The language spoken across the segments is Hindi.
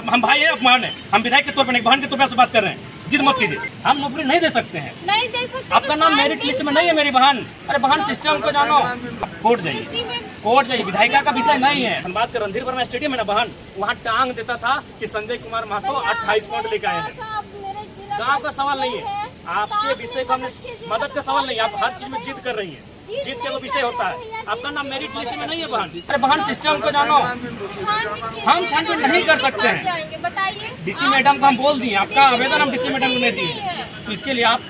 हम भाई है, अपमान है। हम विधायक के तौर पर, बहन के तौर पर आपसे बात कर रहे हैं। जिद मत कीजिए, हम नौकरी नहीं दे सकते हैं। नहीं दे सकते। आपका नाम मेरिट लिस्ट में नहीं है मेरी बहन। अरे बहन, सिस्टम को जानो। कोर्ट जाइए, कोर्ट जाइए। विधायिका का विषय नहीं है। हम बात कर रणधीर वर्मा स्टेडियम है ना बहन, वहाँ टांग देता था कि संजय कुमार महतो 28 पॉइंट लेकर आए हैं। गाँव का सवाल नहीं है, आपके विषय को हमने मदद का सवाल नहीं है। आप हर चीज में जिद कर रही है, जीत के वो विषय होता है। आपका नाम मेरिट लिस्ट में नहीं है बहन। अरे बहन, सिस्टम को जानो। हम छानबीन नहीं कर सकते हैं। बताइए, डीसी मैडम को हम बोल दिए, आपका आवेदन हम डीसी मैडम को दे दिए। तो इसके लिए आप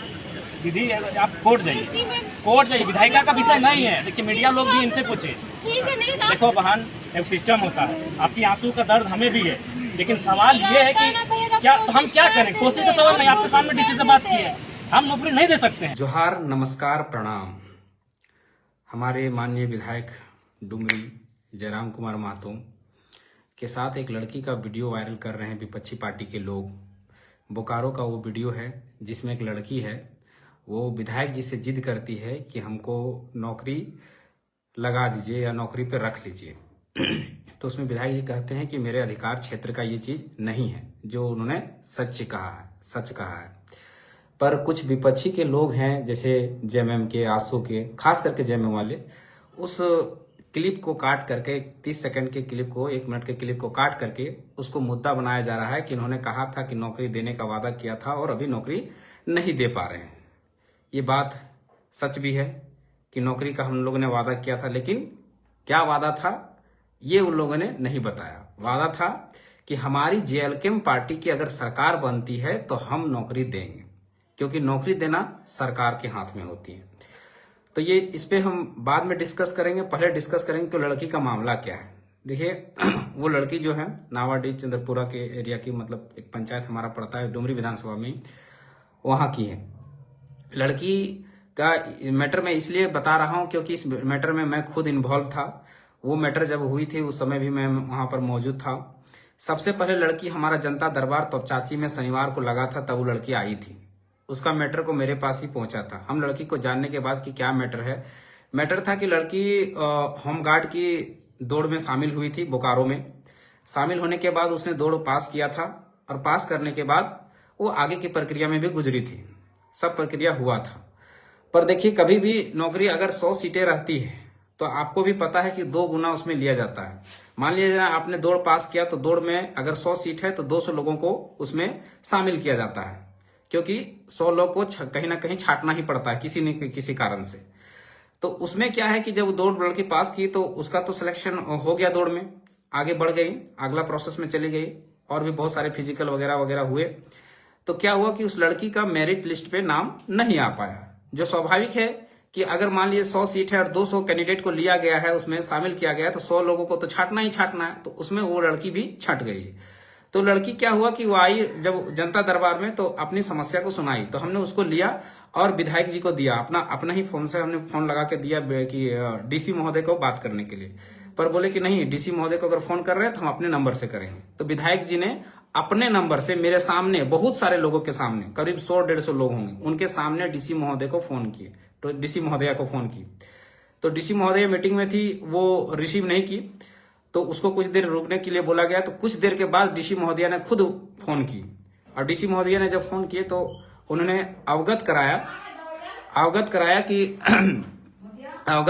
विधि, आप कोर्ट जाइए, कोर्ट जाइए। विधायिका का विषय नहीं है। देखिए, मीडिया लोग भी इनसे पूछे। देखो बहन, एक सिस्टम होता है। आपकी आंसू का दर्द हमें भी है, लेकिन सवाल ये है कि क्या तो हम क्या करें। कोशिश का सवाल नहीं, आपके सामने डीसी से बात की है। हम नौकरी नहीं दे सकते हैं। जोहार, नमस्कार, प्रणाम। हमारे माननीय विधायक डुमरी जयराम कुमार महतो के साथ एक लड़की का वीडियो वायरल कर रहे हैं विपक्षी पार्टी के लोग। बोकारो का वो वीडियो है जिसमें एक लड़की है, वो विधायक जी से जिद करती है कि हमको नौकरी लगा दीजिए या नौकरी पर रख लीजिए। तो उसमें विधायक जी कहते हैं कि मेरे अधिकार क्षेत्र का ये चीज नहीं है, जो उन्होंने सच कहा है। पर कुछ विपक्षी के लोग हैं, जैसे जेएमएम के, आसू के, खास करके जेएमएम वाले, उस क्लिप को काट करके, 30 सेकंड के क्लिप को, 1 मिनट के क्लिप को काट करके उसको मुद्दा बनाया जा रहा है कि उन्होंने कहा था कि नौकरी देने का वादा किया था और अभी नौकरी नहीं दे पा रहे हैं। ये बात सच भी है कि नौकरी का हम लोगों ने वादा किया था, लेकिन क्या वादा था ये उन लोगों ने नहीं बताया। वादा था कि हमारी जेएलकेएम पार्टी की अगर सरकार बनती है तो हम नौकरी देंगे, क्योंकि नौकरी देना सरकार के हाथ में होती है। तो ये इस पे हम बाद में डिस्कस करेंगे। पहले डिस्कस करेंगे कि लड़की का मामला क्या है। देखिए, वो लड़की जो है नावाडीह चंद्रपुरा के एरिया की, मतलब एक पंचायत हमारा पड़ता है डुमरी विधानसभा में, वहां की है। लड़की का मैटर मैं इसलिए बता रहा हूं क्योंकि इस मैटर में मैं खुद इन्वॉल्व था। वो मैटर जब हुई थी उस समय भी मैं वहां पर मौजूद था। सबसे पहले लड़की हमारा जनता दरबार तोपचाची में शनिवार को लगा था, तब वो लड़की आई थी। उसका मैटर को मेरे पास ही पहुंचा था। हम लड़की को जानने के बाद कि क्या मैटर है, मैटर था कि लड़की होमगार्ड की दौड़ में शामिल हुई थी बोकारो में। शामिल होने के बाद उसने दौड़ पास किया था और पास करने के बाद वो आगे की प्रक्रिया में भी गुजरी थी। सब प्रक्रिया हुआ था। पर देखिए, कभी भी नौकरी अगर 100 सीटें रहती है तो आपको भी पता है कि 2 गुना उसमें लिया जाता है। मान लीजिए आपने दौड़ पास किया तो दौड़ में अगर 100 सीट है तो 200 लोगों को उसमें शामिल किया जाता है, क्योंकि 100 लोग को कहीं ना कहीं छांटना ही पड़ता है किसी न किसी कारण से। तो उसमें क्या है कि जब दौड़ लड़की पास की तो उसका तो सिलेक्शन हो गया, दौड़ में आगे बढ़ गई, अगला प्रोसेस में चली गई, और भी बहुत सारे फिजिकल वगैरह वगैरह हुए। तो क्या हुआ कि उस लड़की का मेरिट लिस्ट पे नाम नहीं आ पाया, जो स्वाभाविक है कि अगर मान लीजिए 100 सीट है और 200 कैंडिडेट को लिया गया है, उसमें शामिल किया गया है, तो 100 लोगों को तो छांटना ही छांटना है। तो उसमें वो लड़की भी छट गई। तो लड़की क्या हुआ कि वो आई जब जनता दरबार में, तो अपनी समस्या को सुनाई। तो हमने उसको लिया और विधायक जी को दिया, अपना ही फोन से हमने फोन लगा के दिया कि डीसी महोदय को बात करने के लिए। पर बोले कि नहीं, डीसी महोदय को अगर फोन कर रहे हैं तो हम अपने नंबर से करेंगे। तो विधायक जी ने अपने नंबर से मेरे सामने, बहुत सारे लोगों के सामने, करीब 100-150 लोग होंगे, उनके सामने डीसी महोदय को फोन किए, तो डीसी महोदया को फोन की। तो डीसी महोदय मीटिंग में थी, वो रिसीव नहीं की, तो उसको कुछ देर रुकने के लिए बोला गया। तो कुछ देर के बाद डीसी महोदया ने खुद फोन की, और डीसी महोदया ने जब फोन किए तो उन्होंने अवगत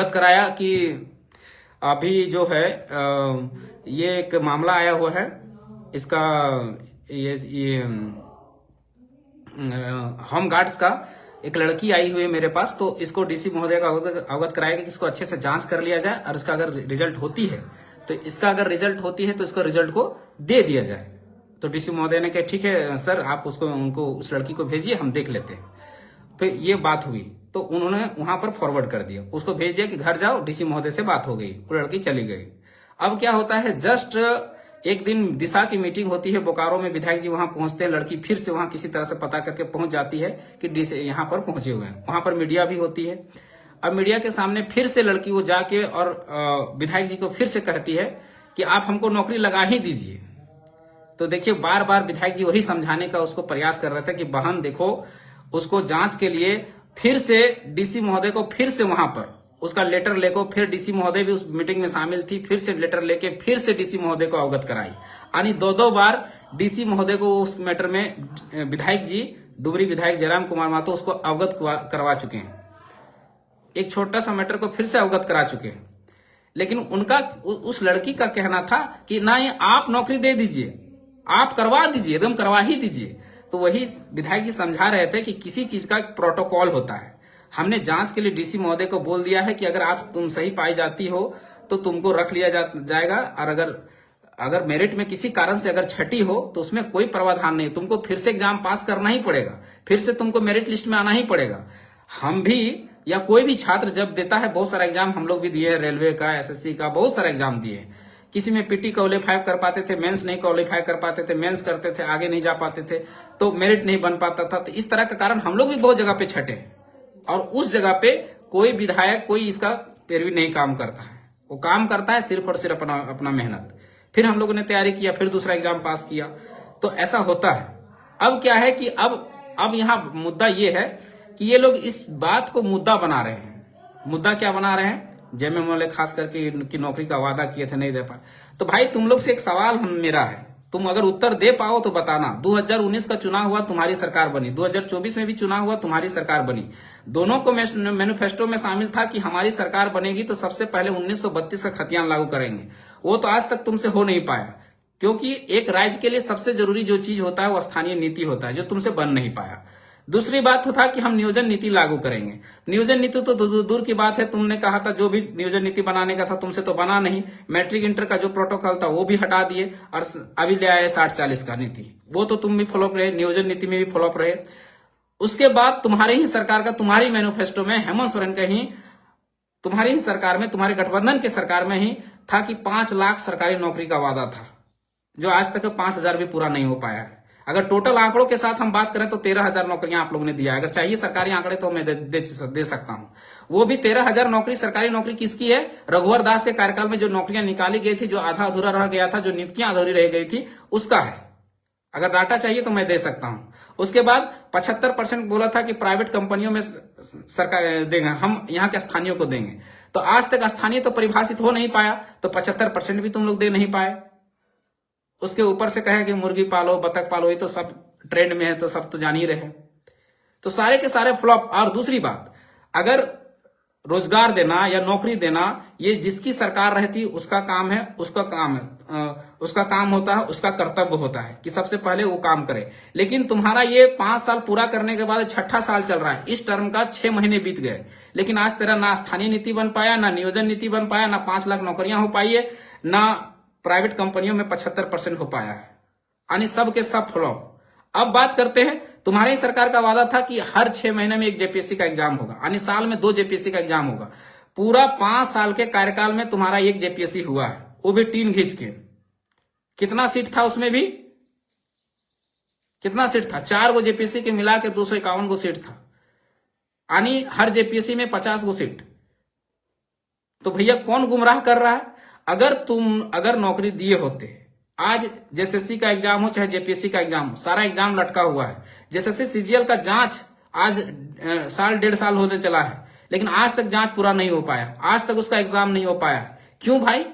कराया कि अभी जो है ये एक मामला आया हुआ है, इसका ये होम गार्ड्स का एक लड़की आई हुई है मेरे पास। तो इसको डीसी महोदय का अवगत कराया कि इसको अच्छे से जांच कर लिया जाए, और इसका अगर रिजल्ट होती है तो इसको रिजल्ट को दे दिया जाए। तो डीसी महोदय ने कहा ठीक है सर, आप उस लड़की को भेजिए, हम देख लेते हैं। फिर ये बात हुई तो उन्होंने वहां पर फॉरवर्ड कर दिया, उसको भेज दिया कि घर जाओ, डीसी महोदय से बात हो गई, वो लड़की चली गई। अब क्या होता है, जस्ट एक दिन दिशा की मीटिंग होती है बोकारो में, विधायक जी वहां पहुंचते हैं, लड़की फिर से वहां किसी तरह से पता करके पहुंच जाती है कि डीसी यहाँ पर पहुंचे हुए हैं। वहां पर मीडिया भी होती है। अब मीडिया के सामने फिर से लड़की वो जाके और विधायक जी को फिर से कहती है कि आप हमको नौकरी लगा ही दीजिए। तो देखिए, बार बार विधायक जी वही समझाने का उसको प्रयास कर रहे थे कि बहन देखो, उसको जांच के लिए फिर से डीसी महोदय को फिर से वहां पर उसका लेटर लेकर फिर डीसी महोदय भी उस मीटिंग में शामिल थी, फिर से लेटर लेके फिर से डीसी महोदय को अवगत कराई। यानी दो बार डीसी महोदय को उस मैटर में विधायक जी, डुमरी विधायक जयराम कुमार महतो उसको अवगत करवा चुके हैं। एक छोटा सा मैटर को फिर से अवगत करा चुके हैं। लेकिन उनका, उस लड़की का कहना था कि नहीं, आप नौकरी दे दीजिए, आप करवा दीजिए, एकदम करवा ही दीजिए। तो वही विधायक जी समझा रहे थे कि किसी चीज का प्रोटोकॉल होता है। हमने जांच के लिए डीसी महोदय को बोल दिया है कि अगर तुम सही पाई जाती हो तो तुमको रख लिया जाएगा, और अगर मेरिट में किसी कारण से अगर छठी हो तो उसमें कोई प्रावधान नहीं, तुमको फिर से एग्जाम पास करना ही पड़ेगा, फिर से तुमको मेरिट लिस्ट में आना ही पड़ेगा। हम भी या कोई भी छात्र जब देता है, बहुत सारा एग्जाम हम लोग भी दिए, रेलवे का, एसएससी का, बहुत सारा एग्जाम दिए। किसी में पीटी क्वालिफाई कर पाते थे, मेंस नहीं क्वालिफाई कर पाते थे, मेंस करते थे, आगे नहीं जा पाते थे, तो मेरिट नहीं बन पाता था। तो इस तरह का कारण हम लोग भी बहुत जगह पे छठे, और उस जगह पे कोई विधायक, कोई इसका पैरवी नहीं काम करता है। वो काम करता है सिर्फ और सिर्फ अपना मेहनत। फिर हम लोगों ने तैयारी किया, फिर दूसरा एग्जाम पास किया, तो ऐसा होता है। अब क्या है कि अब यहाँ मुद्दा ये है कि ये लोग इस बात को मुद्दा बना रहे हैं। मुद्दा क्या बना रहे हैं? जेएमएम वाले खास करके की नौकरी का वादा किए थे, नहीं दे पाए। तो भाई तुम लोग से एक सवाल मेरा है, तुम अगर उत्तर दे पाओ तो बताना। 2019 का चुनाव हुआ, तुम्हारी सरकार बनी, 2024 में भी चुनाव हुआ, तुम्हारी सरकार बनी। दोनों को मैनिफेस्टो में शामिल था कि हमारी सरकार बनेगी तो सबसे पहले 1932 का खतियान लागू करेंगे। वो तो आज तक तुमसे हो नहीं पाया, क्योंकि एक राज्य के लिए सबसे जरूरी जो चीज होता है वो स्थानीय नीति होता है, जो तुमसे बन नहीं पाया। दूसरी बात तो था कि हम नियोजन नीति लागू करेंगे। नियोजन नीति तो दूर की बात है, तुमने कहा था जो भी नियोजन नीति बनाने का था तुमसे तो बना नहीं। मैट्रिक इंटर का जो प्रोटोकॉल था वो भी हटा दिए, और अभी ले आए 60-40 का नीति, वो तो तुम भी फॉलोअप रहे, नियोजन नीति में भी फॉलोअप रहे। उसके बाद तुम्हारी ही सरकार का, तुम्हारी मैनिफेस्टो में हेमंत सोरेन का ही, तुम्हारी ही सरकार में, तुम्हारे गठबंधन के सरकार में ही था कि 5 लाख सरकारी नौकरी का वादा था, जो आज तक 5,000 भी पूरा नहीं हो पाया है। अगर टोटल आंकड़ों के साथ हम बात करें तो 13,000 नौकरियां आप लोगों ने दिया है। अगर चाहिए सरकारी आंकड़े तो मैं दे सकता हूं। वो भी 13,000 नौकरी, सरकारी नौकरी किसकी है? रघुवर दास के कार्यकाल में जो नौकरियां निकाली गई थी, जो आधा अधूरा रह गया था, जो नियुक्तियां अधूरी रह गई थी, उसका है। अगर डाटा चाहिए तो मैं दे सकता हूं। उसके बाद 75% बोला था कि प्राइवेट कंपनियों में सरकार देंगे, हम यहाँ के स्थानीय को देंगे। तो आज तक स्थानीय तो परिभाषित हो नहीं पाया, तो 75% भी तुम लोग दे नहीं पाए। उसके ऊपर से कहे कि मुर्गी पालो, बतख पालो, ये तो सब ट्रेंड में है, तो सब तो जान ही रहे। तो सारे के सारे फ्लॉप। और दूसरी बात, अगर रोजगार देना या नौकरी देना ये जिसकी सरकार रहती उसका काम है, उसका काम होता है, उसका कर्तव्य होता है कि सबसे पहले वो काम करे। लेकिन तुम्हारा ये 5 साल पूरा करने के बाद 6ठा साल चल रहा है, इस टर्म का 6 महीने बीत गए, लेकिन आज तेरा ना स्थानीय नीति बन पाया, ना नियोजन नीति बन पाया, ना 5 लाख नौकरियां हो पाई है, ना प्राइवेट कंपनियों में 75% हो पाया है। यानी सब के सब फ्लॉप। अब बात करते हैं, तुम्हारी सरकार का वादा था कि हर 6 महीने में एक जेपीएससी का एग्जाम होगा, यानी साल में 2 जेपीएससी का एग्जाम होगा। पूरा 5 साल के कार्यकाल में तुम्हारा एक जेपीएससी हुआ है, वो भी टीन खींच के। कितना सीट था उसमें भी? कितना सीट था? 4 गो जेपीएससी के मिला के 251 गो सीट था, यानी हर जेपीएससी में 50 गो सीट। तो भैया कौन गुमराह कर रहा है? अगर नौकरी दिए होते, आज जेएसएससी का एग्जाम हो चाहे जेपीएससी का एग्जाम हो, सारा एग्जाम लटका हुआ है। जेएसएससी सीजीएल का जांच आज 1.5 साल होने चला है, लेकिन आज तक जांच पूरा नहीं हो पाया, आज तक उसका एग्जाम नहीं हो पाया। क्यों भाई?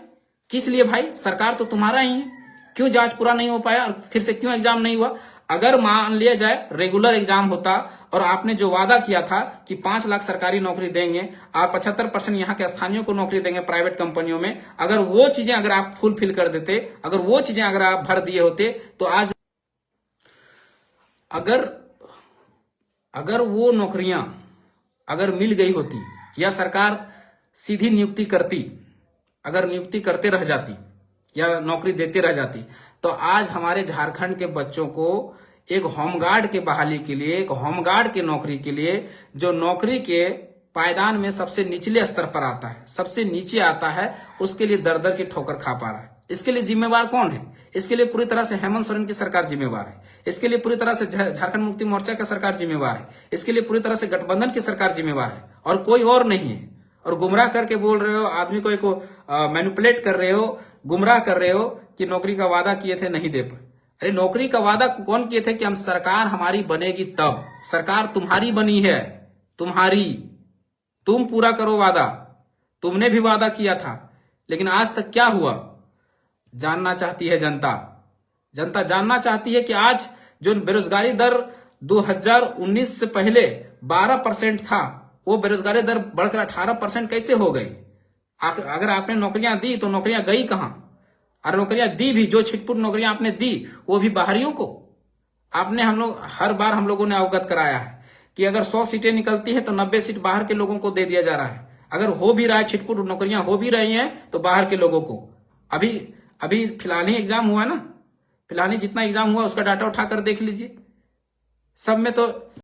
किस लिए भाई? सरकार तो तुम्हारा ही है, क्यों जांच पूरा नहीं हो पाया और फिर से क्यों एग्जाम नहीं हुआ? अगर मान लिया जाए रेगुलर एग्जाम होता और आपने जो वादा किया था कि 5 लाख सरकारी नौकरी देंगे, आप 75% यहाँ के स्थानीयों को नौकरी देंगे प्राइवेट कंपनियों में, अगर वो चीजें अगर आप फुलफिल कर देते, अगर वो चीजें अगर आप भर दिए होते, तो आज अगर वो नौकरियां अगर मिल गई होती या सरकार सीधी नियुक्ति करती, अगर नियुक्ति करते रह जाती या नौकरी देते रह जाती, तो आज हमारे झारखंड के बच्चों को एक होमगार्ड के बहाली के लिए, एक होमगार्ड के नौकरी के लिए, जो नौकरी के पायदान में सबसे निचले स्तर पर आता है, सबसे नीचे आता है, उसके लिए दर दर की ठोकर खा पा रहा है। इसके लिए जिम्मेवार कौन है? इसके लिए पूरी तरह से हेमंत सोरेन की सरकार जिम्मेवार है। इसके लिए पूरी तरह से झारखंड मुक्ति मोर्चा की सरकार जिम्मेवार है। इसके लिए पूरी तरह से गठबंधन की सरकार जिम्मेवार है, और कोई और नहीं है। और गुमराह करके बोल रहे हो, आदमी को एक मैनिपुलेट कर रहे हो, गुमराह कर रहे हो कि नौकरी का वादा किए थे नहीं दे पाए। अरे नौकरी का वादा कौन किए थे कि हम सरकार हमारी बनेगी तब। सरकार तुम्हारी बनी है, तुम्हारी, तुम पूरा करो वादा। तुमने भी वादा किया था, लेकिन आज तक क्या हुआ जानना चाहती है जनता। जनता जानना चाहती है कि आज जो बेरोजगारी दर 2019 से पहले 12% था, वो बेरोजगारी दर बढ़कर 18% कैसे हो गई। अगर आपने नौकरियां दी तो नौकरियां गई कहां, और नौकरियां दी भी, जो छिटपुट नौकरियां आपने दी वो भी बाहरियों को। आपने हर बार हम लोगों ने अवगत कराया है कि अगर 100 सीटें निकलती है तो 90 सीट बाहर के लोगों को दे दिया जा रहा है। अगर हो भी रहा है, छिटपुट नौकरियां हो भी रही हैं, तो बाहर के लोगों को। अभी फिलहाल ही एग्जाम हुआ ना, फिलहाल ही जितना एग्जाम हुआ उसका डाटा उठाकर देख लीजिए, सब में तो